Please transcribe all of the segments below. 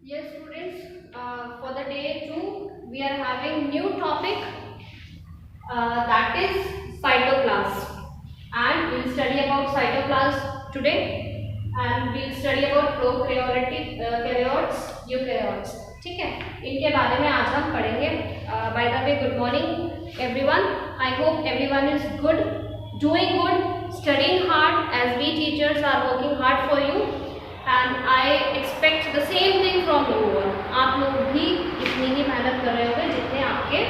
Yes, students, for the day 2, we are having new topic that is cytoplasm, and we will study about cytoplasm today, and we will study about prokaryotic karyotes, eukaryotes. ठीक है, इनके बारे में आज हम पढ़ेंगे. By the way, good morning everyone. I hope everyone is good, doing good, studying hard as we teachers are working hard for you. And I expect the same thing from you. आप लोग भी इतनी ही मेहनत कर रहे होंगे जितने आपके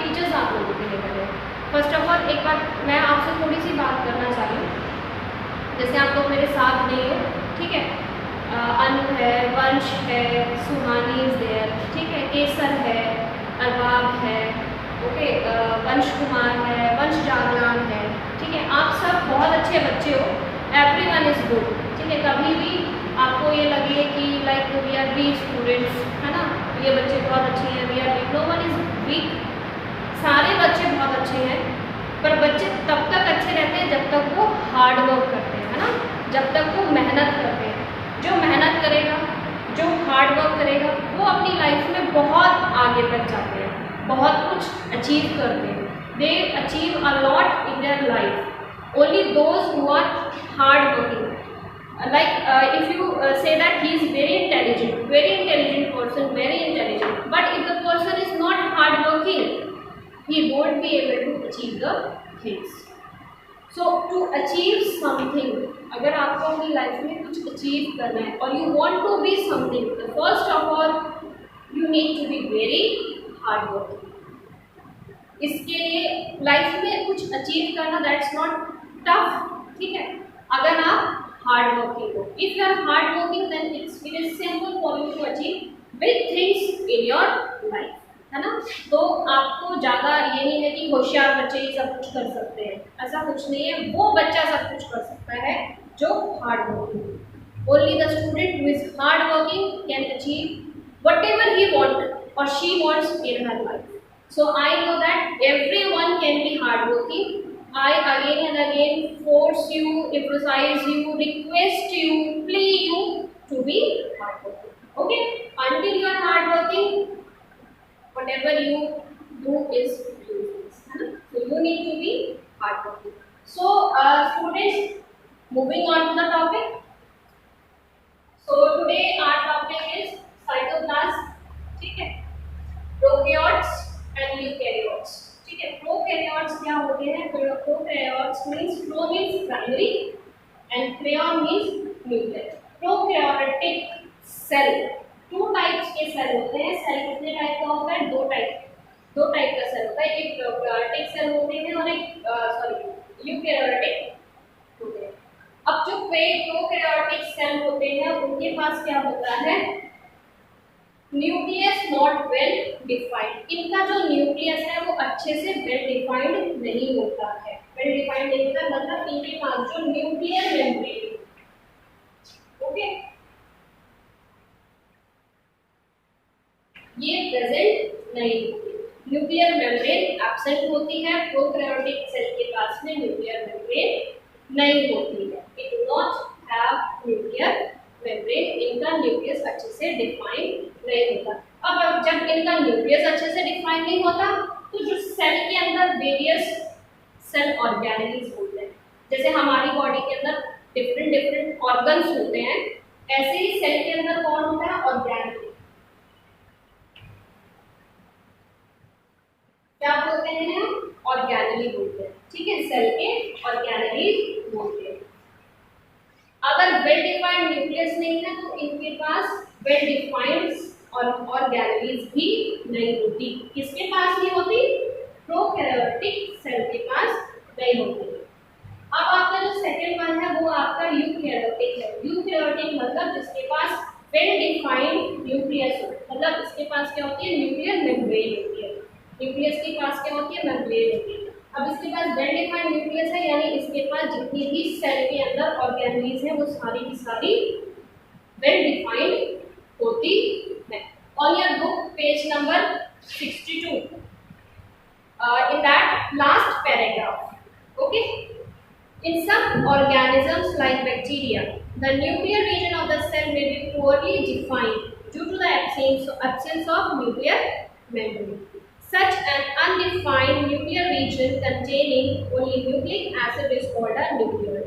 टीचर्स आप लोगों के लिए कर रहे हैं. फर्स्ट ऑफ ऑल एक बार मैं आपसे थोड़ी सी बात करना चाह रही हूँ. जैसे आप लोग मेरे साथ नहीं हो, ठीक है. अनु है, वंश है, सुहानी इज देयर, ठीक है, केसर है, अरबाब है, ओके, वंश कुमार है, वंश जागलान है, ठीक है. आप सब बहुत अच्छे बच्चे हो. एवरीवन इज गुड, ठीक है. कभी भी आपको ये लगे कि like we are weak students, है ना, ये बच्चे बहुत अच्छे हैं, we are weak, no one is weak. सारे बच्चे बहुत अच्छे हैं, पर बच्चे तब तक अच्छे रहते हैं जब तक वो हार्ड वर्क करते हैं, है ना, जब तक वो मेहनत करते हैं. जो मेहनत करेगा, जो हार्ड वर्क करेगा, वो अपनी लाइफ में बहुत आगे तक जाते हैं, बहुत कुछ अचीव करते हैं. They achieve a lot in their life. Only those who are hard working, if you say that he is very intelligent person, very intelligent, but if the person is not hard working, he won't be able to achieve the things. So to achieve something, अगर आपको अपनी life में कुछ achieve करना है और you want to be something, the first of all you need to be very hard working. इसके लिए लाइफ में कुछ अचीव करना दैट्स नॉट टफ, ठीक है, अगर आप हार्ड वर्किंग हो. If you are hard working then it is simple for you to achieve big things in your life, है ना. तो आपको ज़्यादा ये नहीं है कि होशियार बच्चे ही सब कुछ कर सकते हैं, ऐसा कुछ नहीं है. वो बच्चा सब कुछ कर सकता है जो हार्ड वर्किंग है. Only the student who is hard working can achieve whatever he want और she wants in her life. So I know that everyone can be hardworking. I again and again force you, emphasize you, request you, plea you to be hardworking. Okay? Until you are hardworking, whatever you do is useless. So you need to be hardworking. So students, moving on to the topic. So today our topic is cytoplasm. ठीक है? Prokaryotes and eukaryotes, ठीक है. Prokaryotes क्या होते हैं? Prokaryotes means pro means primary and karyon means nucleus. Prokaryotic cell, two types के cell होते हैं. सेल कितने टाइप का होता है? दो टाइप का सेल होता है. एक प्रोकैरियोटिक सेल होते हैं और एक यूकैरियोटिक होते हैं. अब जो प्रोकैरियोटिक सेल होते हैं उनके पास क्या होता है? Nucleus not well defined. इनका जो न्यूक्लियस है वो अच्छे से वेल डिफाइंड नहीं होता है. वेल डिफाइंड नहीं होता मतलब इनके पास जो न्यूक्लियर मेम्ब्रेन, ओके, ये प्रेजेंट नहीं होती. न्यूक्लियर मेम्ब्रेन एब्सेंट होती है. प्रोकैरियोटिक सेल के पास में न्यूक्लियर मेम्ब्रेन नहीं होती है. It do not have nuclear membrane. इनका न्यूक्लियस अच्छे से डिफाइन नहीं होता. अब जब इनका न्यूक्लियस अच्छे से डिफाइन नहीं होता तो जो सेल के अंदर वेरियस सेल ऑर्गेनेल्स होते हैं, जैसे हमारी बॉडी के अंदर डिफरेंट ऑर्गन्स होते हैं, ऐसे ही सेल के अंदर कौन होता है? ऑर्गेनेल. क्या बोलते हैं? ऑर्गेनेली बोलते हैं, ठीक है. सेल के ऑर्गेनेली बोलते हैं. अगर वेल डिफाइंड न्यूक्लियस नहीं है तो इनके पास वेल डिफाइंड और ऑर्गेनेल्स भी नहीं होती. किसके पास नहीं होती? प्रोकैरियोटिक सेल के पास नहीं होती. अब आपका जो सेकंड वन है वो आपका यूकैरियोटिक है. यूकैरियोटिक मतलब जिसके पास वेल डिफाइंड न्यूक्लियस हो, मतलब इसके पास क्या होती है? न्यूक्लियर मेम्ब्रेन होती है. न्यूक्लियस के पास क्या होती है? मेम्ब्रेन होती है. अब इसके पास वेल डिफाइंड न्यूक्लियस है, यानी इसके पास जितनी भी सेल के अंदर ऑर्गेनेल्स हैं वो सारी की सारी वेल डिफाइंड होती है. On your book, page number 62, in that last paragraph, okay, in some organisms like bacteria, the nuclear region of the cell may be poorly defined. due to the absence of nuclear membrane. Such an undefined nuclear region containing only nucleic acid is called a nucleoid.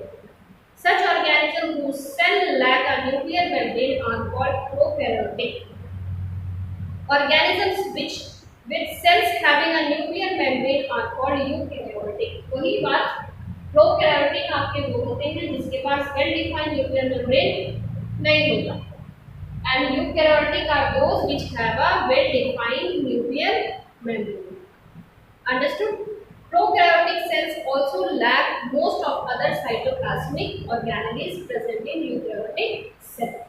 Such organisms whose cell lack a nuclear membrane are called prokaryotic. Organisms which with cells having a nuclear membrane are called eukaryotic. वही बात prokaryotic आपके वो होते हैं जिसके पास well defined nuclear membrane नहीं होता, and eukaryotic are those which have a well defined nuclear membrane. Understood? Prokaryotic cells also lack most of other cytoplasmic organelles present in eukaryotic cells.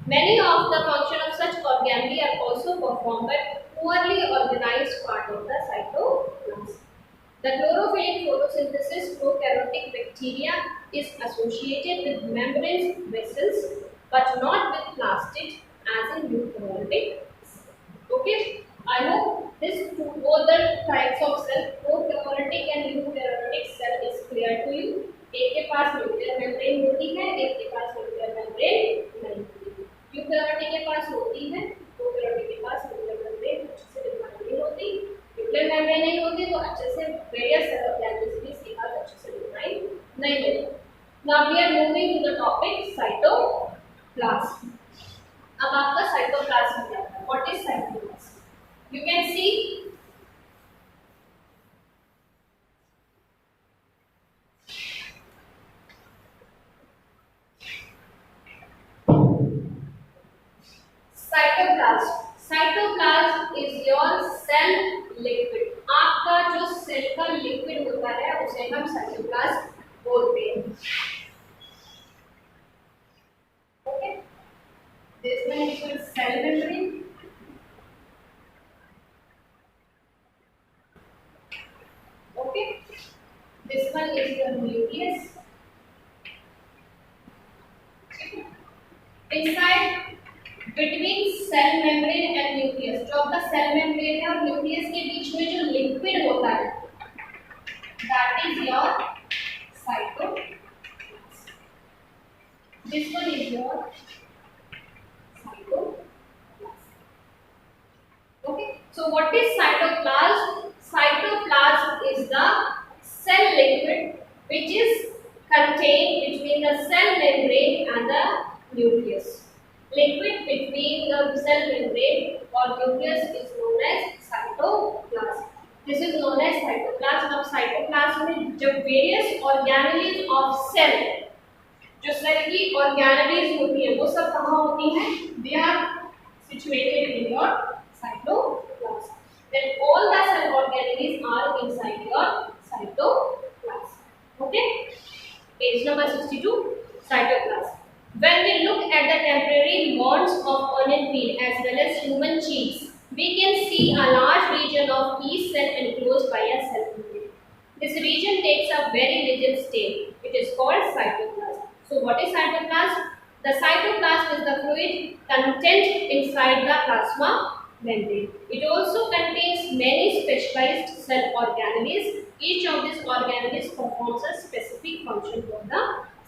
Many of the function of such organelles are also performed by poorly organized part of the cytoplasm. The chlorophyll photosynthesis prokaryotic bacteria is associated with membrane vessels but not with plastids as in eukaryotic. Okay, I hope this both the types of cell, prokaryotic and eukaryotic cell, is clear to you. एक के पास nuclear membrane होती है, एक के पास nuclear membrane नहीं होती है. Eukaryotic के पास होती है, प्रोकैरियोटिक के पास न्यूक्लियर मेम्ब्रेन अच्छे से डिफाइन नहीं होती. न्यूक्लियर मेम्ब्रेन नहीं होती तो अच्छे से वेरियस सेल ऑर्गेनिज्म के साथ अच्छे से डिफाइन नहीं होती. Now we are moving to the topic cytoplasm. अब आपका साइटोप्लाज्म क्या है? What is cytoplasm? You can see cytoplasm is your cell liquid. आपका जो सेल का लिक्विड होता है उसे हम साइटोप्लाज्म बोलते हैं. Okay, this one is your cell membrane. Okay, this one is your nucleus. Inside between cell membrane and nucleus, जो आपका सेल मेम्ब्रेन है और न्यूक्लियस के बीच में जो लिक्विड होता है that is your cytoplasm. This one is your cytoplasm. Okay, so what is cytoplasm? Cytoplasm is the cell liquid which is contained between the cell membrane and the nucleus. Liquid between the cell membrane or nucleus is known as cytoplasm. This is known as cytoplasm. अब cytoplasm में जब various organelles of cell, जो cell की organelles होती है वो सब कहाँ होती हैं? They are situated in your cytoplasm. Then all the cell organelles are inside your cytoplasm. Okay, page number 62, cytoplasm. When we look at the temporary bonds of onion peel as well as human cheeks, we can see a large region of each cell enclosed by a cell membrane. This region takes a very rigid state. It is called cytoplasm. So what is cytoplasm? The cytoplasm is the fluid content inside the plasma membrane. It also contains many specialized cell organelles. Each of these organelles performs a specific function for the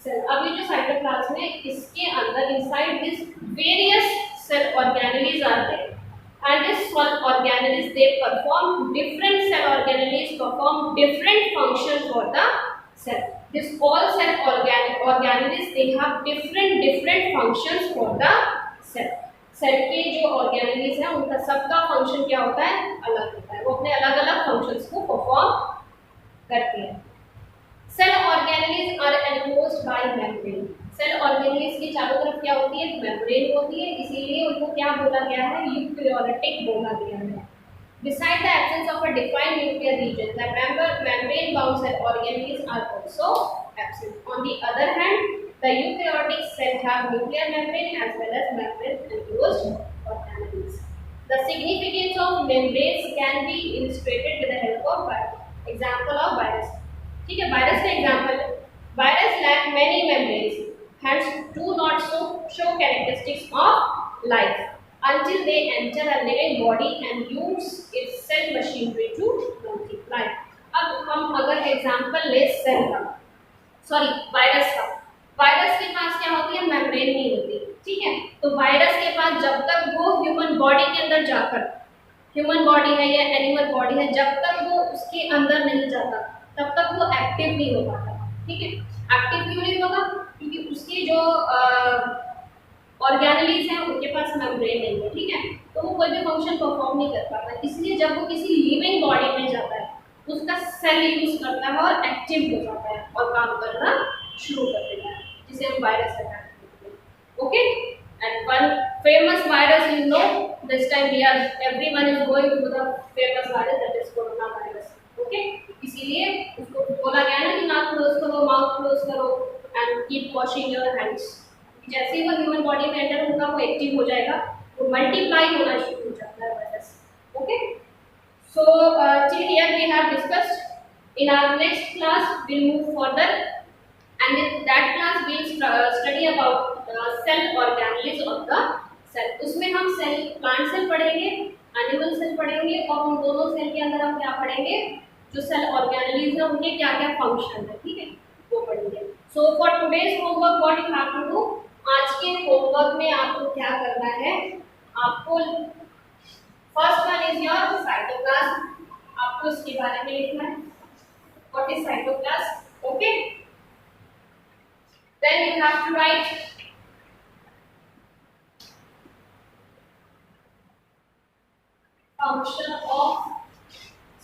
cell. अब ये जो cytoplasm है इसके अंदर inside this various cell organelles are there, and this cell organelles they perform different cell organelles perform different function for the cell. This all cell organelles they have different functions for the cell. Cell के जो organelles हैं उनका सबका function क्या होता है? अलग होता है. वो अपने अलग अलग फंक्शंस को परफॉर्म करते हैं. Cell organelles are enclosed by membrane. Cell organelles के चारों तरफ क्या होती है? मेम्ब्रेन होती है. इसीलिए उनको क्या बोला गया है? यूकैरियोटिक बोला गया है. Beside the absence of a defined nuclear region, the membrane-bound cell organelles are also absent. On the other hand, the eukaryotic cell have nuclear membrane as well as membrane-enclosed organelles. The significance of membranes can be illustrated with the help of example of virus. ठीक है, virus का example है. Virus lack many membranes, hence do not show characteristics of life until they enter a living body and use its cell machinery to multiply. अब हम अगर example ले cell का, sorry virus का. वायरस के पास क्या होती है? मेम्ब्रेन नहीं होती. ठीक है, तो वायरस के पास जब तक बॉडी के अंदर जाकर, ह्यूमन बॉडी है या एनिमल बॉडी है, जब तक वो उसके अंदर नहीं जाता तब तक वो एक्टिव नहीं हो पाता। ठीक है, एक्टिव क्यों नहीं होगा? क्योंकि उसकी जो ऑर्गेनलीज हैं उनके पास मेम्ब्रेन नहीं है। ठीक है, तो वो कोई भी फंक्शन परफॉर्म नहीं कर पाता। इसलिए जब वो किसी लिविंग बॉडी में जाता है उसका सेल यूज करता है और एक्टिव हो जाता है और काम करना शुरू कर देता है, जिसे हम वायरस अटैक कहते हैं। Okay, and one famous virus you know, this time we are everyone is going to the famous virus, that is corona virus. Okay, इसीलिए उसको बोला गया है ना कि नाक क्लोज करो, माउथ क्लोज करो and keep washing your hands. जैसे ही वो ह्यूमन बॉडी में एंटर होगा वो एक्टिव हो जाएगा, वो मल्टीप्लाई होना शुरू हो जाता है virus. Okay, so till here we have discussed. In our next class we'll move further, and in that class we'll study about cell organelles of the cell. उसमें हम सेल, प्लांट सेल पढ़ेंगे, animal cell पढ़ेंगे, और उन दोनों cell के अंदर हम क्या पढ़ेंगे, जो सेल ऑर्गेनेल्स हैं उनके क्या क्या फंक्शन है। ठीक है, वो पढ़ेंगे। So for today's homework what you have to do, आज के होमवर्क में आपको क्या करना है, आपको first one is your cytoplasm, आपको इसके बारे में लिखना है, what is cytoplasm. Okay, then you have to write function of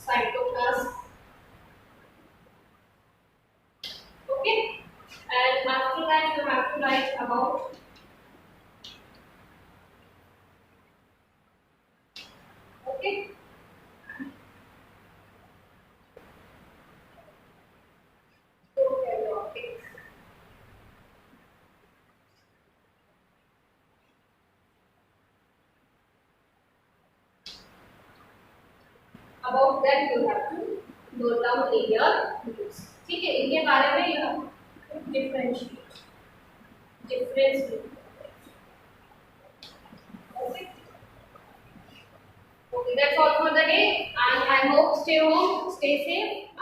cytoplasm. Okay, and after that you have to write about okay prokaryotic, about that you have to note down in your notes। ठीक है, इनके बारे में you have to differentiate, difference। Okay, okay, that's all for the day, and I hope stay home, stay safe,